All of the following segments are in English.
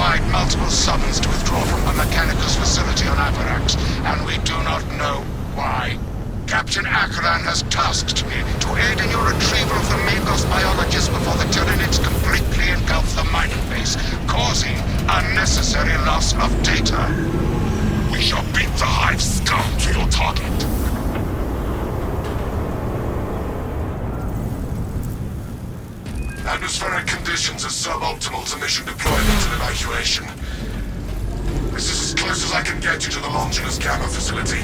identified multiple summons to withdraw from the Mechanicus facility on Avarax, and we do not know why. Captain Acheran has tasked me to aid in your retrieval of the Magos biologists before the Tyranids completely engulf the mining base, causing unnecessary loss of data. We shall beat the Hive scum to your target. Atmospheric conditions are suboptimal to mission deployment and evacuation. This is as close as I can get you to the Longinus Gamma facility.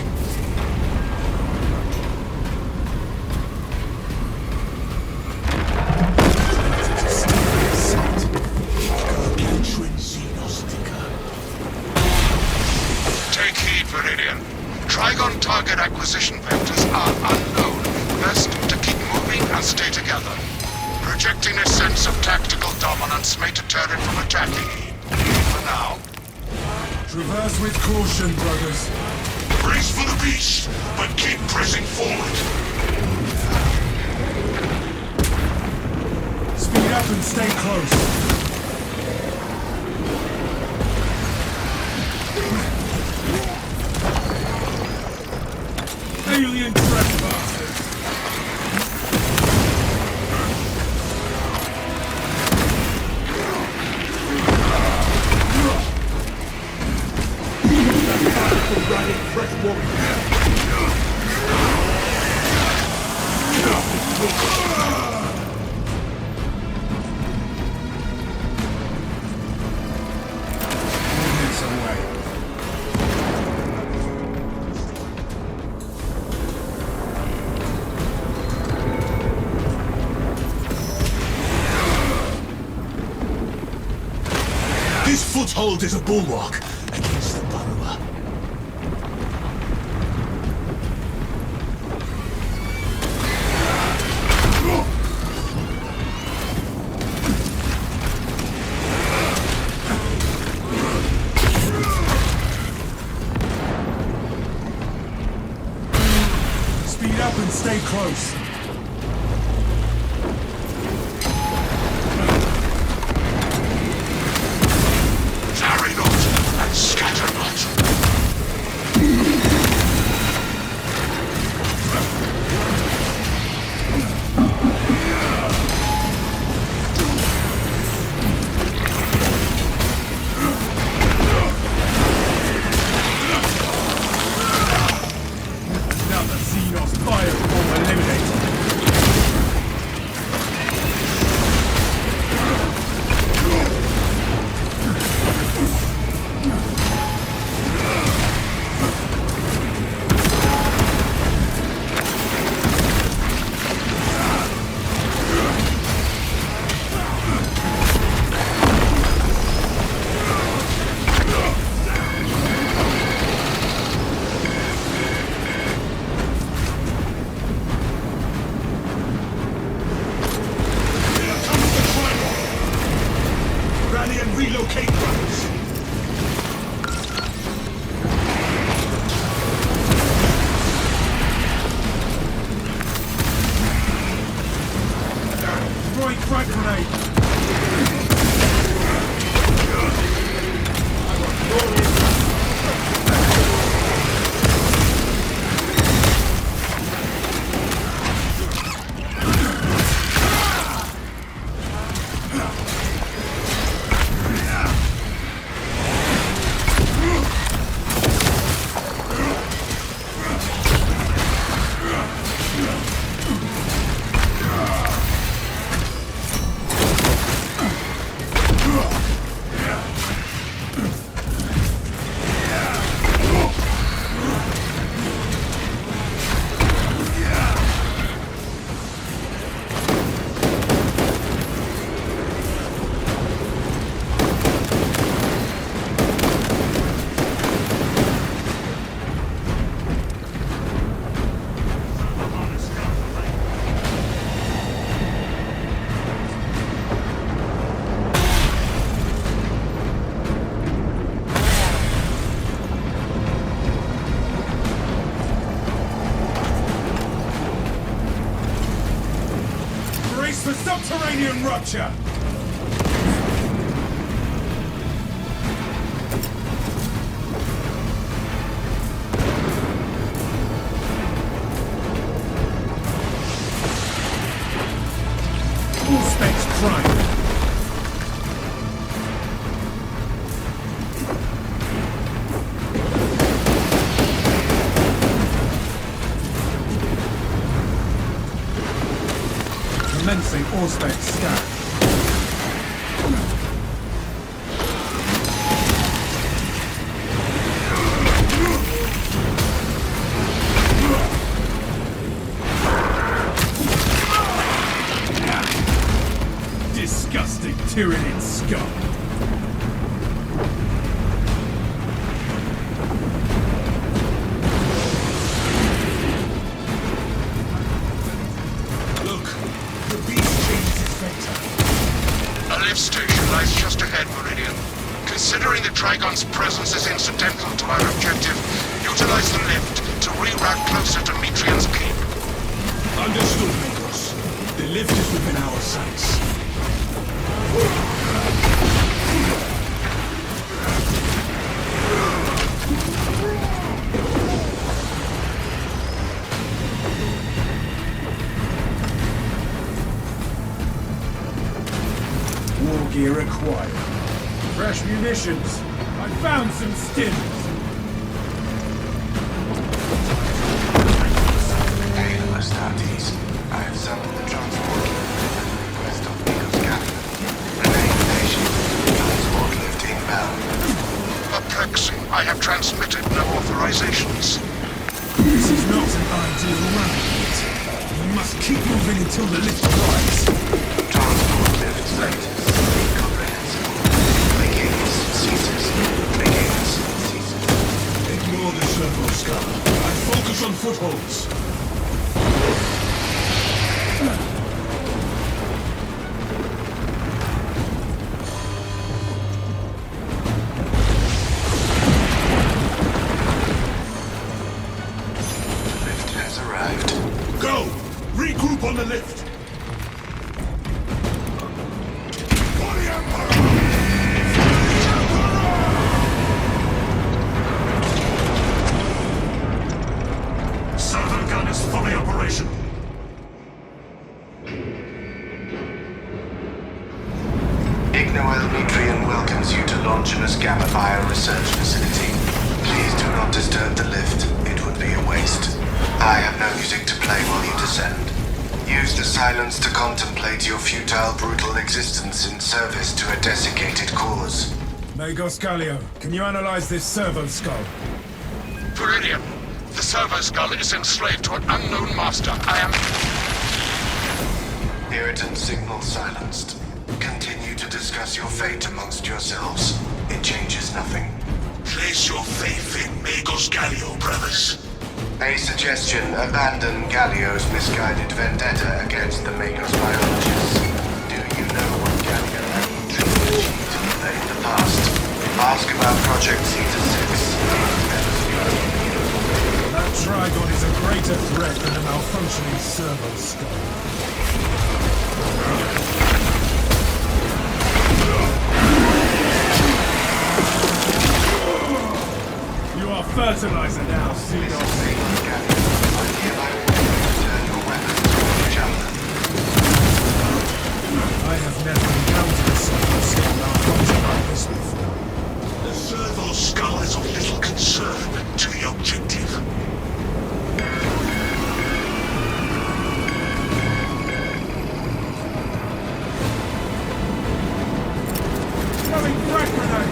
Take heed, Viridian. Trigon target acquisition vectors are unknown. Best to keep moving and stay together. Projecting a sense of tactical dominance may deter it from attacking. For now. Traverse with caution, brothers. Brace for the beast, but keep pressing forward. Speed up and stay close. Alien trespassers! Riding fresh warrior. This foothold is a bulwark against the burrower. Speed up and stay close. Tarry not, and scatter not. Another Xenos fireform eliminated. Rally and relocate routes. Throwing frag grenade. Brace for subterranean rupture. All specs prime. Commencing all specs scan. Disgusting Tyranid scum. Look, the beast changes its vector. A lift station lies just ahead, Meridian. Considering the Trigon's presence is incidental to our objective, utilize the lift to reroute closer to Metrian's keep. Understood, Magos. The lift is within our sights. War gear acquired. Fresh munitions. I found some Stimms. Hail, Astartes. I have summoned the transport lift at the request of Magos Galeo. Remain patient. Transport lift inbound. Perplexing. I have transmitted no authorizations. This is not an ideal run. We must keep moving until the lift arrives. Transport lift status. Incomprehensible. Mechanicus ceases. Mechanicus ceases. Ignore the servo skull. I focus on footholds. The lift has arrived. Go! Regroup on the lift! For the Emperor! Southern gun is fully operational. Ignoel Metrian welcomes you to Longinus Gamma Bio Research Facility. Please do not disturb the lift. It would be a waste. I have no music to play while you descend. Use the silence to contemplate your futile, brutal existence in service to a desiccated cause. Magos Galeo, can you analyze this servo skull? Meridian, the servo skull is enslaved to an unknown master. I am... Irritant signal silenced. Continue to discuss your fate amongst yourselves. It changes nothing. Place your faith in Magos Galeo, brothers. A suggestion, abandon Galeo's misguided vendetta against the Magos biologists. Do you know what Galeo achieved in the past? Ask about Project Caesar 6. That Trigon is a greater threat than a malfunctioning servo skull. You are fertilizer now, Xenos. I have never encountered a servo skull malfunctioning like this before. The servo skull is of little concern to the objective. Throwing frag grenade!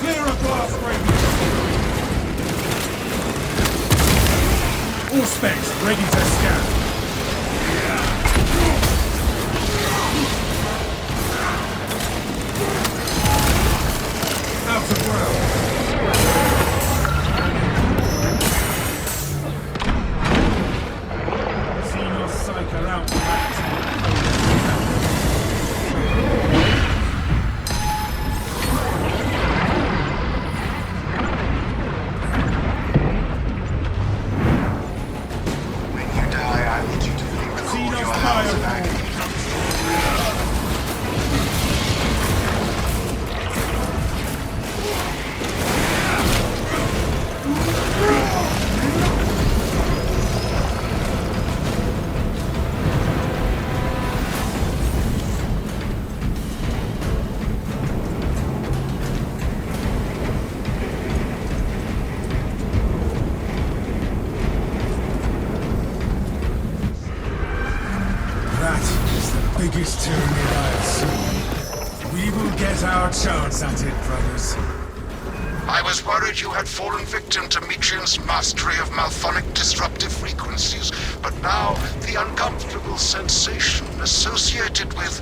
Clear a All specs ready to scan. Out of round. Psycho out. When you die, I will dutifully record your house of agony. Biggest tyranny I have seen. We will get our chance at it, brothers. I was worried you had fallen victim to Mitrian's mastery of malphonic disruptive frequencies, but now the uncomfortable sensation associated with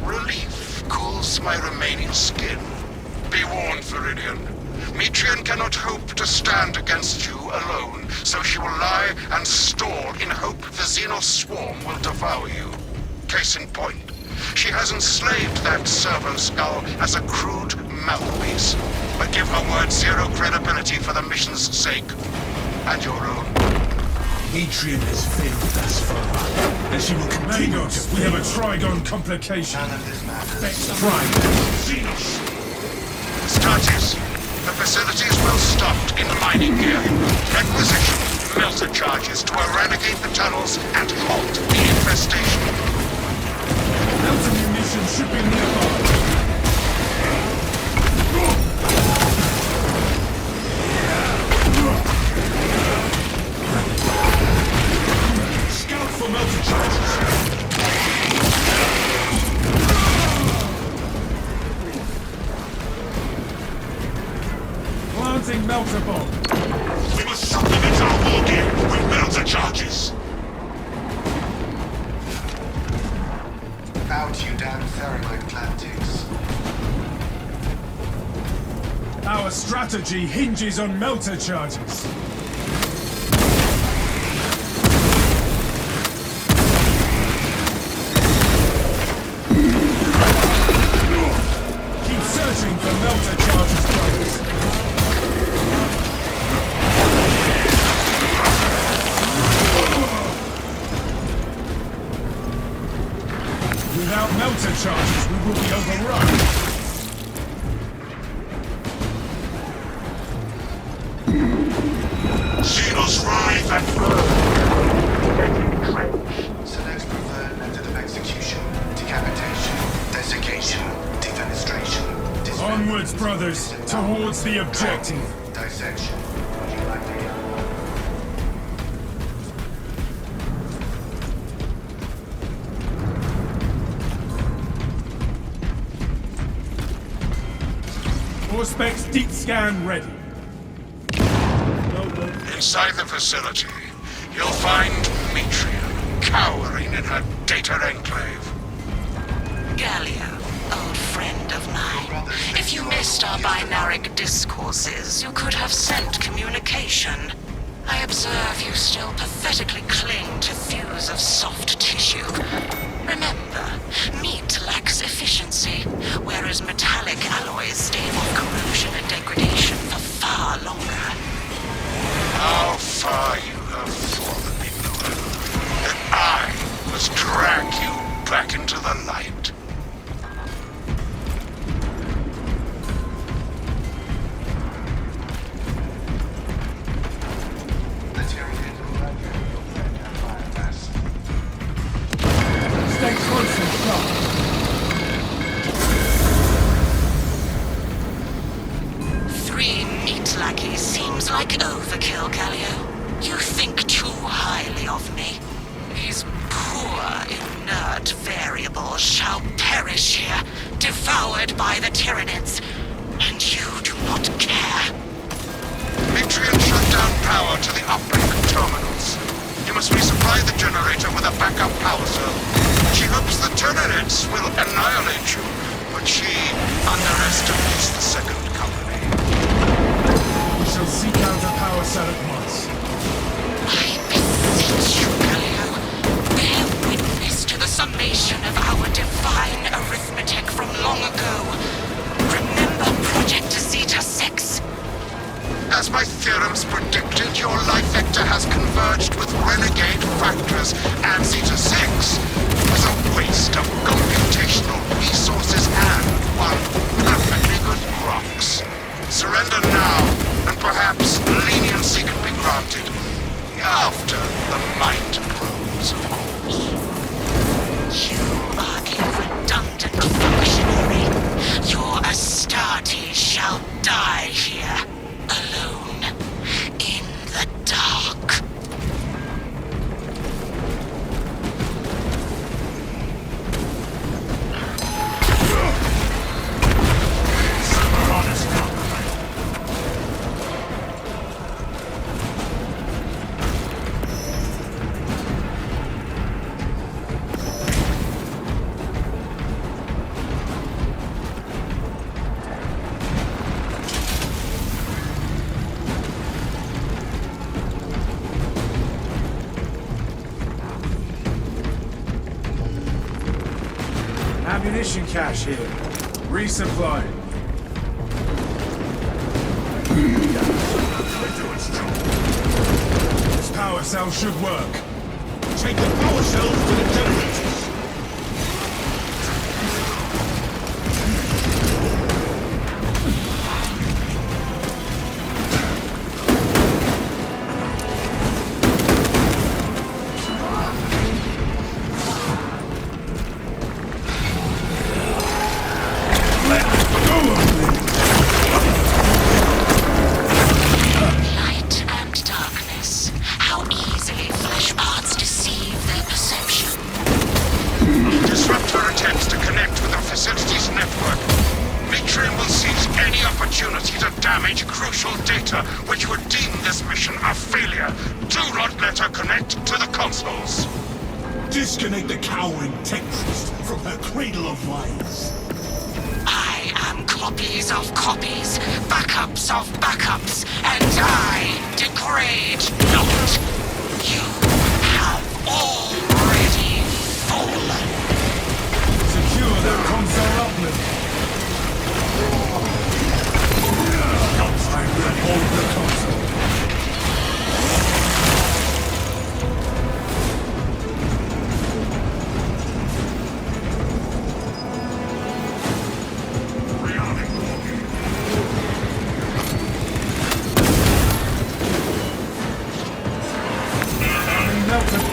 relief cools my remaining skin. Be warned, Viridian. Mitrian cannot hope to stand against you alone, so she will lie and stall in hope the Xenos swarm will devour you. Case in point, she has enslaved that servo skull as a crude mouthpiece. But give her word zero credibility for the mission's sake. And your own. Acheran has failed thus far, and she will continue Magos, we have a Trigon complication. None of this matters. Next Trigon. Xenos! Status. The facility is well stocked in mining gear. Requisition melter charges to eradicate the tunnels and halt the infestation. Melter munitions should be nearby. Scout for melter charges. Planting melter bomb. We must supplement our war gear with melter charges. Out, you damn Theramite claptics. Our strategy hinges on melter charges. Keep searching for melter charges, brothers. Without melter charges, we will be overrun. Xenos writhe and burn. Select preferred method of execution. Decapitation, desiccation, defenestration, dismemberment. Onwards, brothers, towards the objective. Dissection. Would you like to hear? All specs deep scan ready. Inside the facility, you'll find Mitrian cowering in her data enclave. Galeo, old friend of mine. If you missed our binaric discourses, you could have sent communication. I observe you still pathetically cling to thews of soft tissue. Remember, meat lacks efficiency, whereas metallic alloys stave off corrosion and degradation for far longer. How far you have fallen, Ignore, that I must drag you back into the light. Let's hear it. Stay close and sharp. Meat lackey seems like overkill, Galeo. You think too highly of me. These poor, inert variables shall perish here, devoured by the Tyranids. And you do not care. Mitrian shut down power to the uplink terminals. You must resupply the generator with a backup power cell. She hopes the turrets will annihilate you, but she underestimates the second company. We shall seek out a power cell at once. I beseech you, Galeo. Bear witness to the summation of our divine arithmetic from long ago. Remember Project Zeta 6? As my theorems predicted, your life vector has converged with renegade factors, and Zeta 6 was a waste of computational resources and one perfectly good Grox. Surrender now, and perhaps leniency can be granted. After the mind grows, of course. You are a redundant functionary. Your Astartes shall die here, alone, in the dark. Ammunition cache here. Resupply. This power cell should work. Take the power cells to the generators. Light and darkness. How easily flesh parts deceive their perception. Disrupt her attempts to connect with our facilities network. Mitrian will seize any opportunity to damage crucial data, which would deem this mission a failure. Do not let her connect to the consoles. Disconnect the cowering technicians from her cradle of lies. I am copies of copies, backups of backups, and I degrade not. You have already fallen. Secure that console uplink. I will hold the console.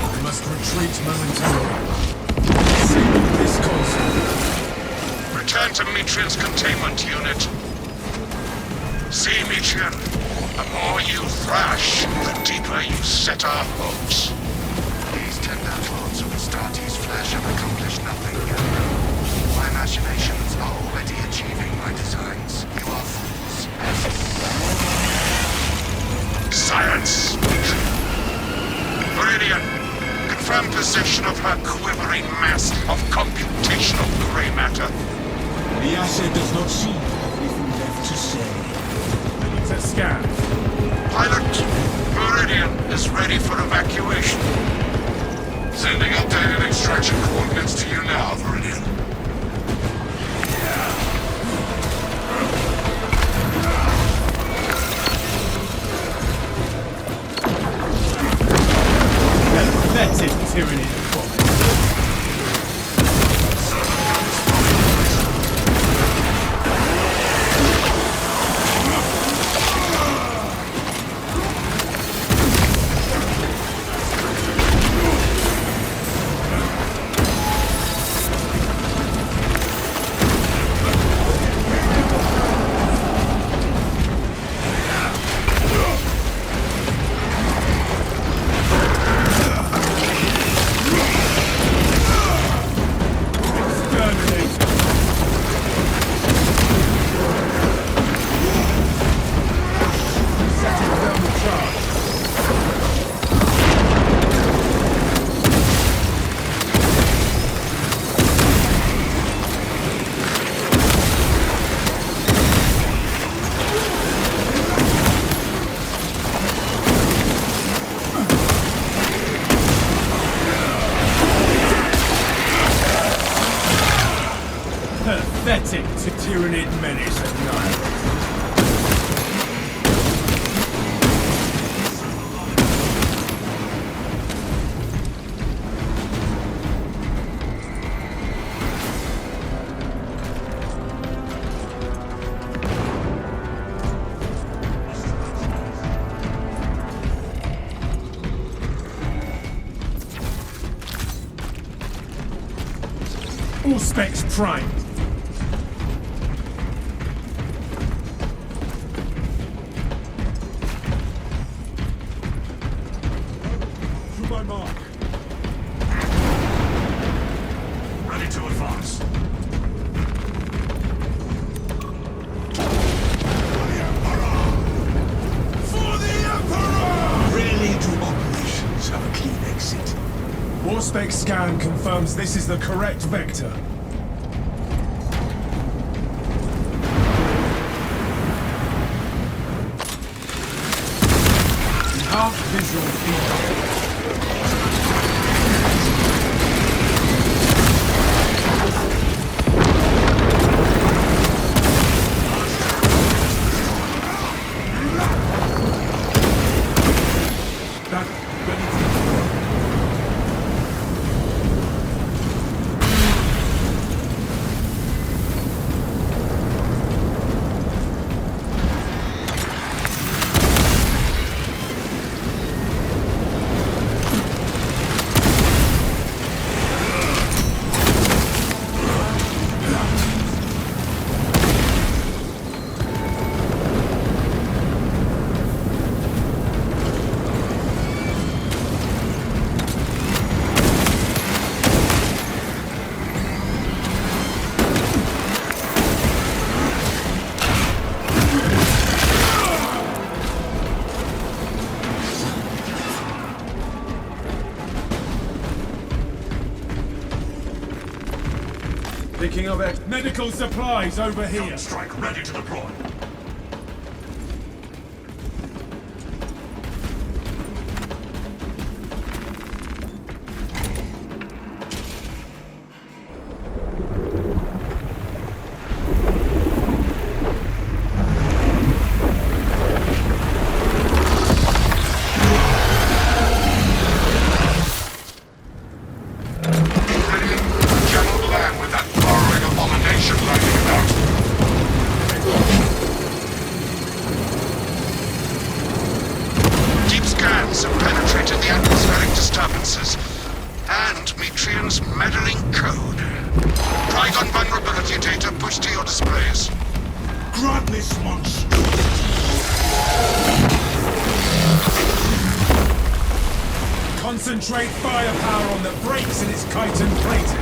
We must retreat momentarily. Save this console. Return to Mitrian's containment unit. See, Mitrian, the more you thrash, the deeper you set our hopes. These tender thoughts of Astartes' flesh have accomplished nothing yet. My machinations are already achieving my designs. You are fools. Science! Meridian, confirm possession of her quivering mass of computational gray matter. The asset does not seem to have anything left to say. To scan. Pilot, Meridian is ready for evacuation. Sending updated extraction coordinates to you now, Meridian. Pathetic tyranny of God. Tyranid menace annihilated. All specs prime. To my mark. Ready to advance. For the Emperor! Really do operations have a clean exit? Warspec scan confirms this is the correct vector. Enhanced visual feedback. Picking up medical supplies over here. Strike ready to deploy. Concentrate firepower on the brakes in its chitin plating.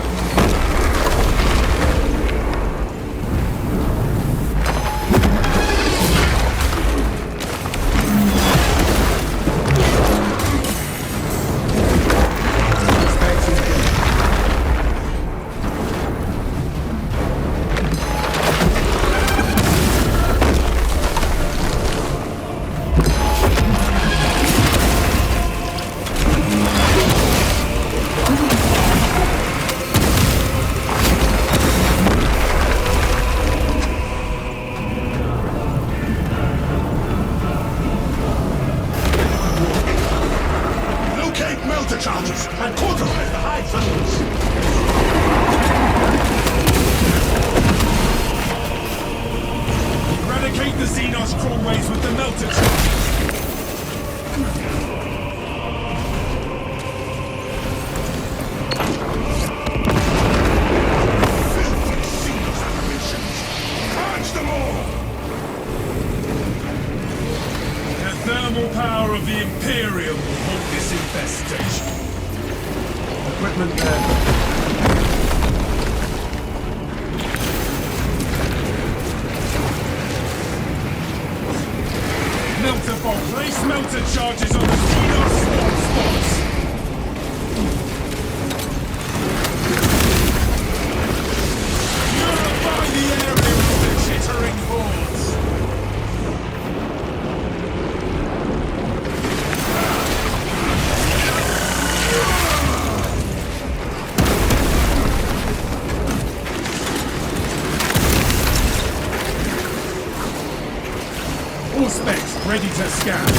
ready to scan. The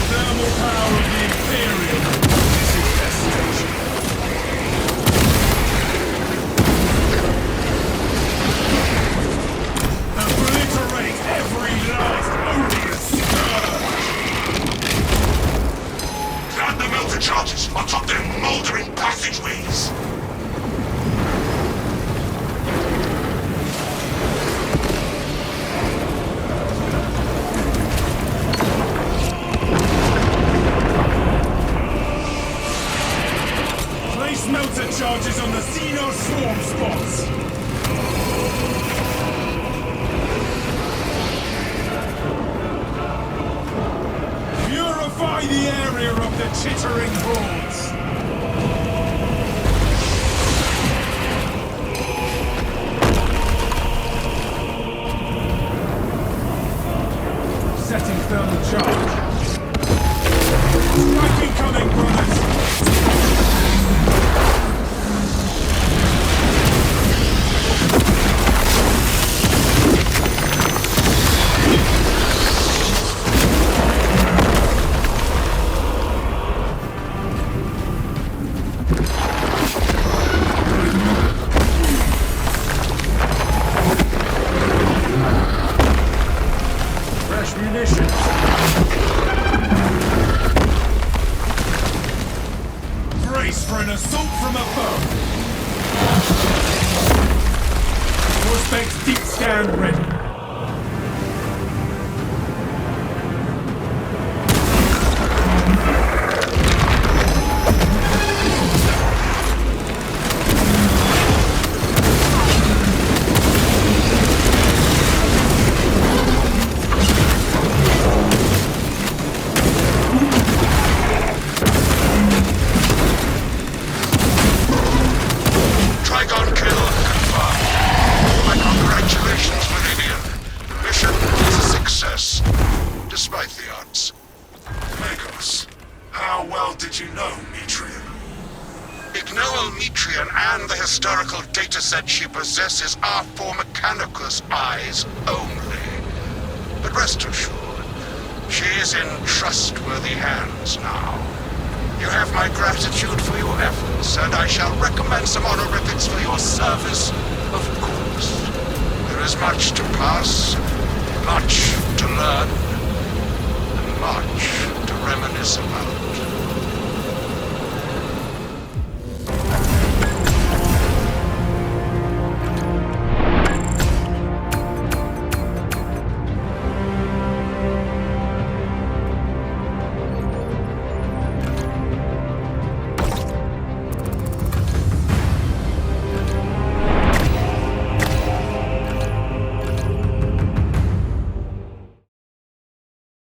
thermal power of the Imperium. This is destination. Obliterate every last odious scourge! Plant the melter charges atop their mouldering passageways! Melter charges on the Xeno swarm spots! Purify the area of the chittering hordes! Setting thermal charge. Strike incoming, brothers! Brace for an assault from above! Prospect deep scan ready. Despite the odds. Magos, how well did you know Metrian? Ignoel Metrian and the historical dataset she possesses are for Mechanicus eyes only. But rest assured, she is in trustworthy hands now. You have my gratitude for your efforts, and I shall recommend some honorifics for your service, of course. There is much to pass, much to learn.